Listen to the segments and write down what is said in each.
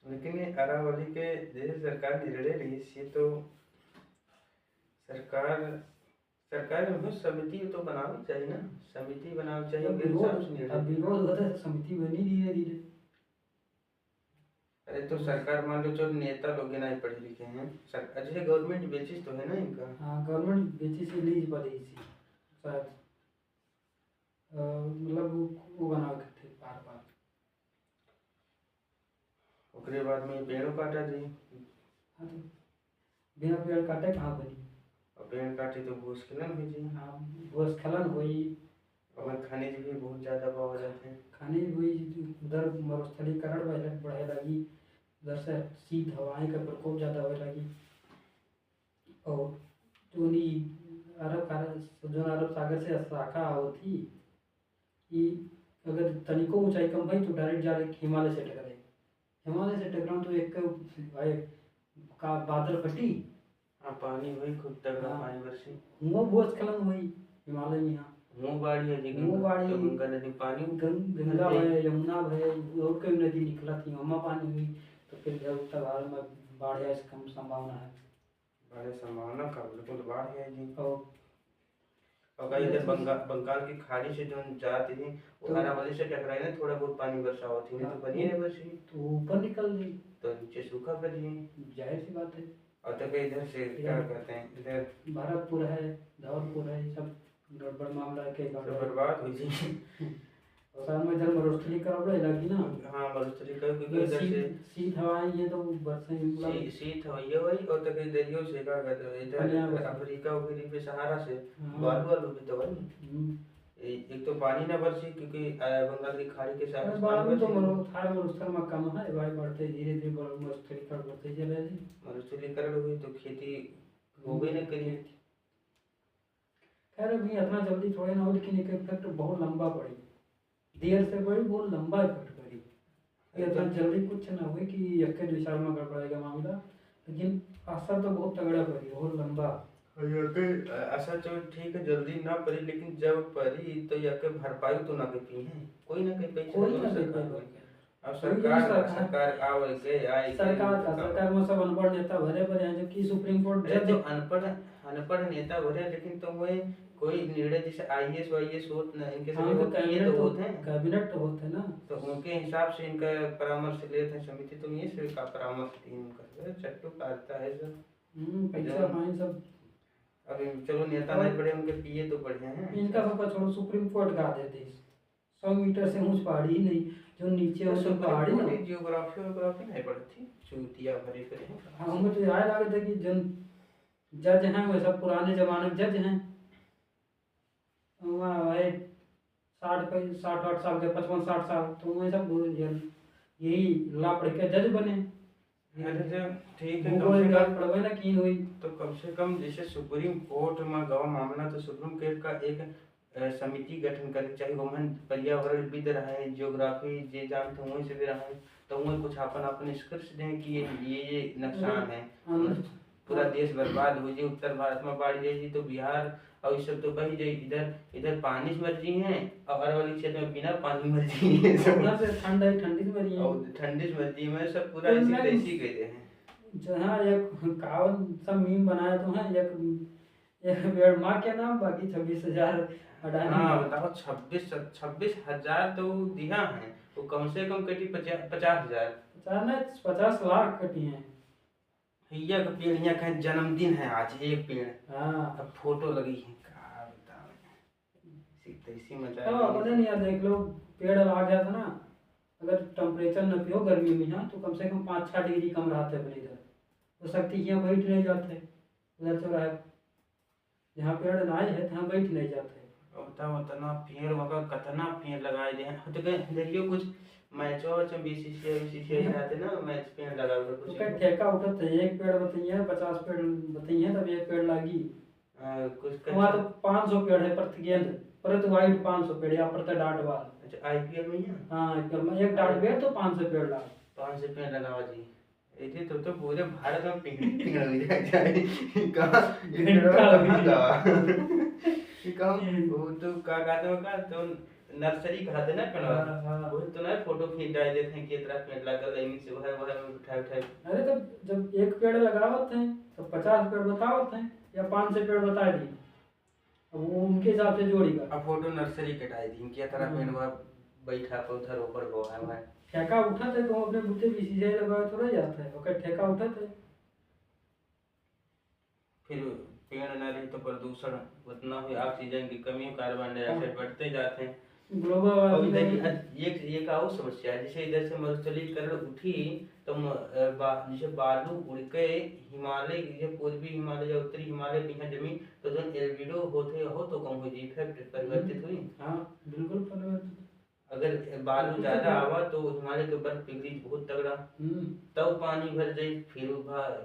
लेकिन ये अरावली के जैसे सरकार निर्णय रही ये तो सरकार सरकार में समिति तो बनानी चाहिए ना, समिति बनानी चाहिए जब उनके हिसाब से विरोध निर्णय अब विरोध होता है तो समिति बनी धीरे धीरे। अरे तो सरकार मान लो जो नेता लोग हैं ना पढ़े लिखे हैं सरकार जैसे गवर्नमेंट बेसिस तो है ना इनका। हाँ गवर्नमेंट बेसिस से लीज पर ही थी शायद, मतलब वो बना के थे बार बार। उसके बाद में पेड़ों काटा जी। हाँ तो बिना पेड़ काटे कहाँ बनी। और पेड़ काटे तो भूस्खलन हुई जी। हाँ भूस्खलन हुई और खनिज भी बहुत ज़्यादा पाए जाते हैं। खनिज हुई, उधर मरुस्थलीकरण बढ़े लगी, उधर से शीत हवाएं का प्रकोप ज़्यादा होने लगी। और जो अरब सागर से शाखा होती कि अगर तनिको ऊंचाई कम भाई तो डायरेक्ट हिमालय से टकराए। हिमालय से टकराऊँ तो एक भाई का बादल फटी। हाँ पानी हुई खूब तगड़ा हाँ। पानी बरसी। हुआ भूस्खलन हुई हिमालय में। यहाँ मुँह बाड़ी है जी मुँह बाड़ी तो गंगा नदी पानी गंगा है, यमुना है, और कई नदी निकला थी वहाँ पानी हुई तो फिर इधर उत्तर भारत में बाढ़ आए इसकी कम संभावना है। बड़े संभावना का बिल्कुल बाढ़ है जी। और कहीं इधर बंगाल की खाड़ी से जो जाती थी वो अरावली से टकराई ना, थोड़ा बहुत पानी वर्षा होती नहीं तो बनी है बरसी तो ऊपर निकल गई तो नीचे सूखा कर दिए। जाहिर सी बात है। और तो इधर से क्या कहते हैं इधर भरतपुर है, धौलपुर है, सब गड़बड़ मामला है के तो बर्बाद हुई जी। और साथ में इधर मरुस्थलीकरण बढ़े लगी ना। हाँ मरुस्थलीकरण क्योंकि इधर से शीत हवाएं ये तो बरसें शीत हवाई हुई और तक दरियों से क्या कहते हैं इधर अफ्रीका वगैरह पे सहारा से बालू वालू भी तो है। एक तो पानी ना बरसी क्योंकि बंगाल की खाड़ी के साथ बालू तो मरुस्थल में कम है भाई, बढ़ते धीरे धीरे मरुस्थलीकरण बढ़ते चले जी। मरुस्थलीकरण हुई तो खेती हो गई ना करी। खैर अभी इतना जल्दी थोड़े ना हो, लेकिन एक इफेक्ट बहुत लंबा पड़ी, देर से पड़ी, बहुत लंबा इफेक्ट पड़ी। इतना जल्दी कुछ ना हुई कि एक दो साल में गड़बड़ाएगा मामला, लेकिन असर तो बहुत तगड़ा पड़ी, बहुत लंबा। असर तो ठीक है जल्दी ना पड़ी, लेकिन जब पड़ी तो यके भरपाई तो ना कहीं है, कोई ना कहीं पैसे कोई ना दे अब सरकार आवे के आई सरकार में सब अनपढ़ नेता भरे भरे हैं, जबकि सुप्रीम कोर्ट जज तो अनपढ़ नेता भरे, लेकिन तो वो कोई निर्णय जैसे आईएएस वाईएएस होते ना इनके हाँ, तो कैबिनेट तो होते हैं, कैबिनेट तो होते हैं ना, तो उनके हिसाब से इनका परामर्श लेते हैं समिति, तो ये से का परामर्श इनका चट्टू काटता है सब पैसा फाइन सब। अब चलो नेता नहीं पड़े उनके पीए तो बढ़िया हैं। इनका सबका छोड़ो, सुप्रीम कोर्ट का देते 100 मीटर से ऊंच पहाड़ी ही नहीं, जो नीचे हो तो पहाड़ी ना जियोग्राफी नहीं पढ़ती चूतिया भरे करे। हाँ हमें तो याद आ गया कि जन जज हैं वे सब पुराने जमाने के जज हैं, वहाँ भाई 60-60 साल के 55-60 साल, तो वह सब यही ला पढ़ के जज बने। ठीक है पढ़वे ना की हुई तो कम से कम जैसे सुप्रीम कोर्ट में गवा मामला तो सुप्रीम कोर्ट का एक समिति गठन करनी चाहिए, वमन पर्यावरण विद रहे, जियोग्राफी जे जानते वहीं से भी रहे, तो वहीं कुछ अपन निष्कर्ष दें कि ये नुकसान है, पूरा देश बर्बाद हो जाए, उत्तर भारत में बाढ़ जाएगी तो बिहार और ये सब तो बही जाए, इधर पानी से मर जी हैं और अरवली क्षेत्र में बिना पानी मर जी हैं, ठंडी से मरी और ठंडी से मर जी में सब पूरा ऐसी कहते हैं। जहाँ एक कावन सब मीम बनाए तो हैं, एक पेड़ माँ के नाम, बाकी 26,000 अडानी। हाँ बताओ 26,000 तो दिया है, वो कम से कम कटी 50,000 50 लाख कटी हैं। भैया का पेड़ यहाँ कहीं जन्मदिन है आज एक पेड़, हाँ अब फोटो लगी है क्या बताओ, इसी मजा पता नहीं यार, देख लो पेड़ आ गया था ना, अगर टेम्परेचर न पियो गर्मी में यहाँ तो कम से कम 5-6 डिग्री कम रहते अपने इधर, तो शक्ति यहाँ बैठ नहीं जाते, उधर तो रहे जहाँ पेड़ नहीं है वहाँ बैठ नहीं जाते। बताओ उतना पेड़ वगैरह कितना पेड़ लगाए दे हैं, तो देखियो कुछ मैचों में बीसीसीआई रहते ना मैच पेड़ लगा हुआ कुछ तो ठेका उठत है, एक पेड़ बताइए 50 पेड़ बताइए तब एक पेड़ लगी, कुछ वहाँ तो 500 पेड़ है प्रति गेंद, प्रति वाइड 500 पेड़ या प्रति डाट बाल। अच्छा आईपीएल में हाँ आईपीएल में एक डाट पेड़ तो 500 पेड़ लगा, 500 पेड़ लगावा जी, ऐसे तो पूरे भारत में पेड़ लग जाए कहाँ वो तो क्या कहते हैं का तो नर्सरी कहते ना पेड़ वो तो ना फोटो खींच डाल देते हैं कि इतना पेड़ लगा लाइन से वो है उठाए उठाए। अरे तो जब एक पेड़ लगावत हैं तो 50 पेड़ बतावत हैं या 500 पेड़ बता दिए, अब वो उनके हिसाब से जोड़ेगा। अब फोटो नर्सरी कटाई थी क्या तरह हाँ। पेड़ बैठा पौधर ऊपर गो है। ठेका उठा थे तो अपने बुते भी सीधे लगाए थोड़ा जाता है, ओकर ठेका उठा थे। फिर पेड़ न रहे तो प्रदूषण उतना हुई, ऑक्सीजन की कमी, कार्बन डाइऑक्साइड बढ़ते जाते हैं। ग्लोबल और वार्मिंग इधर है। एक और समस्या है, जैसे इधर से मरुस्थलीकरण उठी तो जैसे बालू उड़ के हिमालय, जैसे पूर्वी हिमालय या उत्तरी हिमालय की यहाँ जमीन तो जो एल्बिडो होते हो तो कम हो जी, इफेक्ट परिवर्तित हुई। हाँ बिल्कुल परिवर्तित। अगर बालू ज्यादा आवा तो हिमालय के बर्फ पिघली बहुत तगड़ा, तब पानी भर जाए, फिर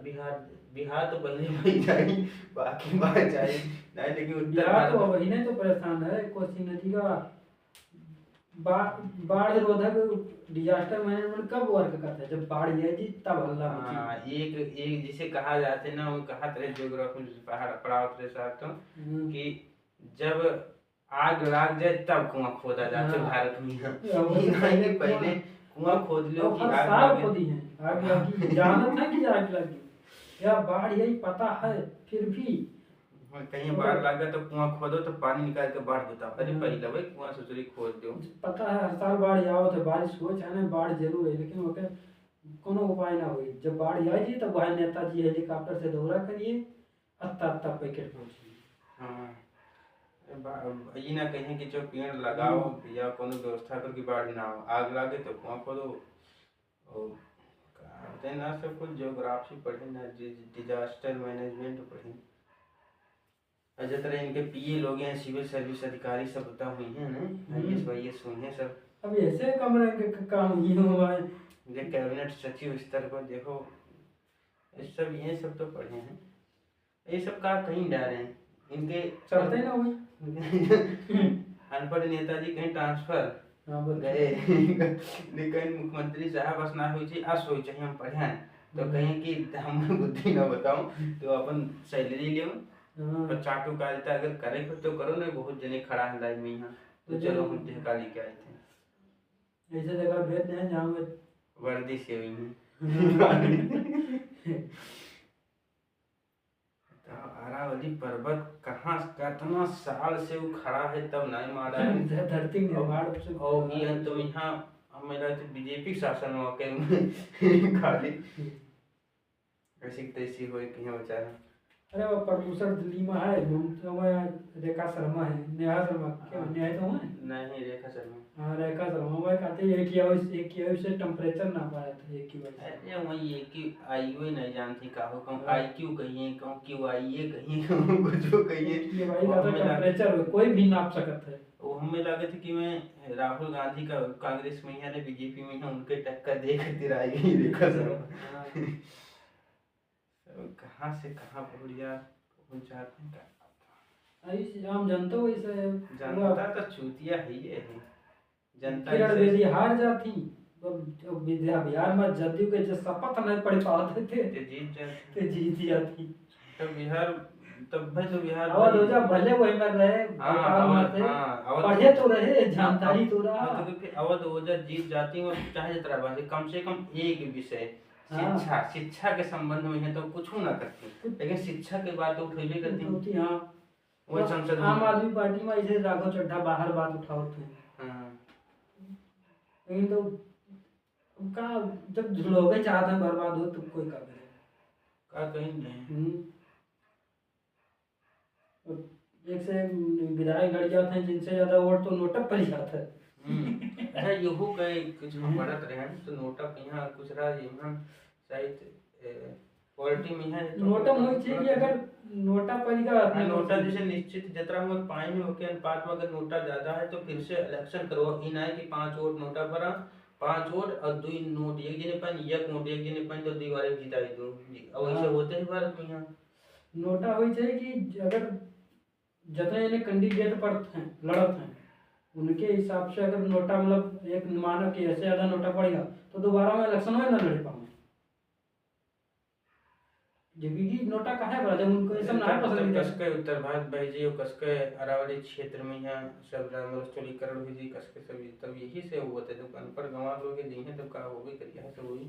बिहार बिहार तो पहले भर जाए, बाकी बाहर जाए नहीं, लेकिन उत्तर बिहार तो भारत वही नहीं तो परेशान है। कोसी नदी का बाढ़ रोधक डिजास्टर मैनेजमेंट कब वर्क करता है, जब बाढ़ आएगी तब हल्ला मची। हाँ, एक एक जिसे कहा जाते हैं ना, वो कहा तरह ज्योग्राफी में पहाड़ पढ़ाओ तरह साथ तो कि जब आग लग जाए तब कुआं खोदा जाता है भारत में। नहीं कि पहले कुआं खोद लो कि हर आग साल लगे। खोदी है, आग लगी जानत है कि आग लगी, या बाढ़ यही पता है फिर भी कहीं बाढ़ लगा तो कुआं खोदो तो पानी निकाल के बाढ़ बताओ, अरे पहले भाई कुआं सुसरी खोद दो। पता है हर साल बाढ़ आवत है, बारिश हो चाहे ना बाढ़ जरूर है, लेकिन ओके कोनो उपाय ना हुई। जब बाढ़ आई तब वह नेताजी हेलीकॉप्टर से दौरा करिए, अत्ता अत्ता पैकेट पहुंची। हाँ, ये ना कहें कि जो पेड़ लगाओ या कोनो व्यवस्था कर की बाढ़ ना हो, आग लगे तो कुआं खोदो। और कहते हैं ना सब कुछ ज्योग्राफी पढ़े ना, डिजास्टर मैनेजमेंट पढ़े। और जिस तरह इनके पीए लोग हैं, सिविल सर्विस अधिकारी सब बता हुई हैं ना, आईएएस वाईएएस हुई हैं सब। अब ऐसे कमरे के काम ये हुआ है। जो कैबिनेट सचिव स्तर पर देखो, ये सब तो पढ़े हैं, ये सब का कहीं जा रहे हैं इनके चलते ही ना हुई। अनपढ़ नेताजी कहीं ट्रांसफर गए, लेकिन मुख्यमंत्री साहब असना हुई थी आ सोच हम पढ़े हैं तो कहीं कि हम बुद्धि ना बताऊं तो अपन सैलरी ले तो चाटू का देता, अगर करे तो करो ना, बहुत जने खड़ा है लाइन में यहाँ, तो चलो हम ढेका लेके आए थे। ऐसे जगह भेज दें जहाँ में वर्दी से हुई है। अरावली पर्वत कहाँ कितना साल से वो खड़ा है तब नहीं मारा है। धरती निर्माण से और ये तो यहाँ मेरा तो बीजेपी शासन हुआ के खाली ऐसी तैसी हो कहीं बेचारा। अरे वो प्रदूषण दिल्ली में है, रेखा शर्मा है, नेहा शर्मा क्या नेहा तो है नहीं, रेखा शर्मा। हाँ रेखा शर्मा भाई कहते हैं एक की से टेम्परेचर ना पाया था एक की वजह से। अरे वही एक ही आईओ नहीं जानती काहो कहूँ आईक्यू कहिए कहूँ क्यूआईए कहिए कहूँ कुछ कहिए। ये भाई का टेम्परेचर कोई भी नाप सकता है। वो हमें लगे थे कि मैं राहुल गांधी का कांग्रेस में है ना बीजेपी में है, उनके टक्कर दे खातिर आई गई रेखा शर्मा। कहाँ से कहाँ बढ़िया पहुंच जाते हैं। हम जनता वैसे जनता तो चूतिया ही है, जनता किरण बेदी हार जाती तो विद्या बिहार में जदयू के जो शपथ नहीं पढ़ पाते थे जीत जीत जाती। तो बिहार तब भाई तो बिहार आवाज हो जा भले वही में रहे पढ़े तो रहे जानकारी तो रहा तो फिर अवध ओझा जीत जाती और चाहे जितना बात कम से कम एक विषय शिक्षा के संबंध में है तो कुछ ना करती, लेकिन शिक्षा के बात तो उठेबे करती। हाँ वो संसद आम आदमी पार्टी में ऐसे राघव चड्ढा बाहर बात उठाओ थे। लेकिन तो का जब लोग चाहते हैं बर्बाद हो तो कोई का करे का कहीं नहीं। एक से विधायक लड़ जाते हैं जिनसे ज्यादा वोट तो नोटक पर ही जाता है। अच्छा यहू कई कुछ हम बढ़त रहे हैं तो नोटक यहाँ कुछ रहा यहाँ शायद पॉलिटी में है तो नोटा होई चाहिए कि अगर नोटा पड़ेगा नोटा जैसे निश्चित जितना हम पाएंगे होके अनुपात में अगर नोटा ज्यादा है तो फिर से इलेक्शन करो, इन है कि 5 वोट नोटा पर 5 वोट और 2 नोट एक जने पाइन एक नोट एक जने पाइन तो दीवारें जिताई दो और ऐसे होते हैं भारत में। यहाँ नोटा होई चाहिए कि अगर जितने जने कैंडिडेट पर हैं लड़त हैं उनके हिसाब से अगर नोटा मतलब एक मानो कि ऐसे ज्यादा नोटा पड़ेगा तो दोबारा में इलेक्शन में ना लड़ पाऊंगा, क्योंकि नोटा कहा है जब उनको ये सब ना पसंद है। कसके उत्तर भारत भेजी और कसके अरावली क्षेत्र में यहाँ सब मरुस्थलीकरण हुई थी कसके सब तब यही से हुआ थे दुकान पर गंवा लोग जी हैं तब का हो भी करिया है सब वही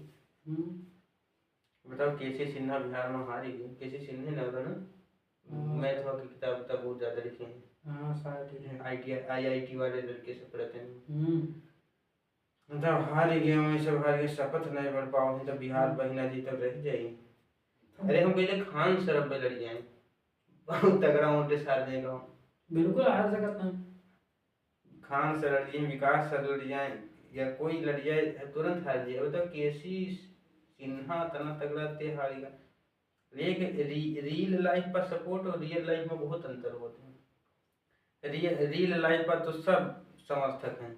बताओ केसी सिन्हा बिहार में हार ही गई। केसी सिन्हा ने बोला ना मैथ की किताब तब बहुत ज़्यादा लिखे हैं। हाँ शायद ठीक है। IIT वाले लड़के से पढ़ते हैं। हम्म। मतलब हार ही गए हम, सब हार गए, शपथ नहीं बढ़ पाओ नहीं तो बिहार बहिना जी तब रह जाएगी। अरे हम पहले खान सरब पे लड़ जाए, बहुत तगड़ा वोटे सार देगा। बिल्कुल हार सकता है। खान से लड़ जाए, विकास से लड़ जाए, या कोई लड़ जाए तुरंत हार जाए। बताओ केसी सिन्हा तना तगड़ा ते हारेगा। लेकिन रियल लाइफ पर सपोर्ट और रियल लाइफ में बहुत अंतर होते हैं। रियल लाइफ पर तो सब समर्थक हैं,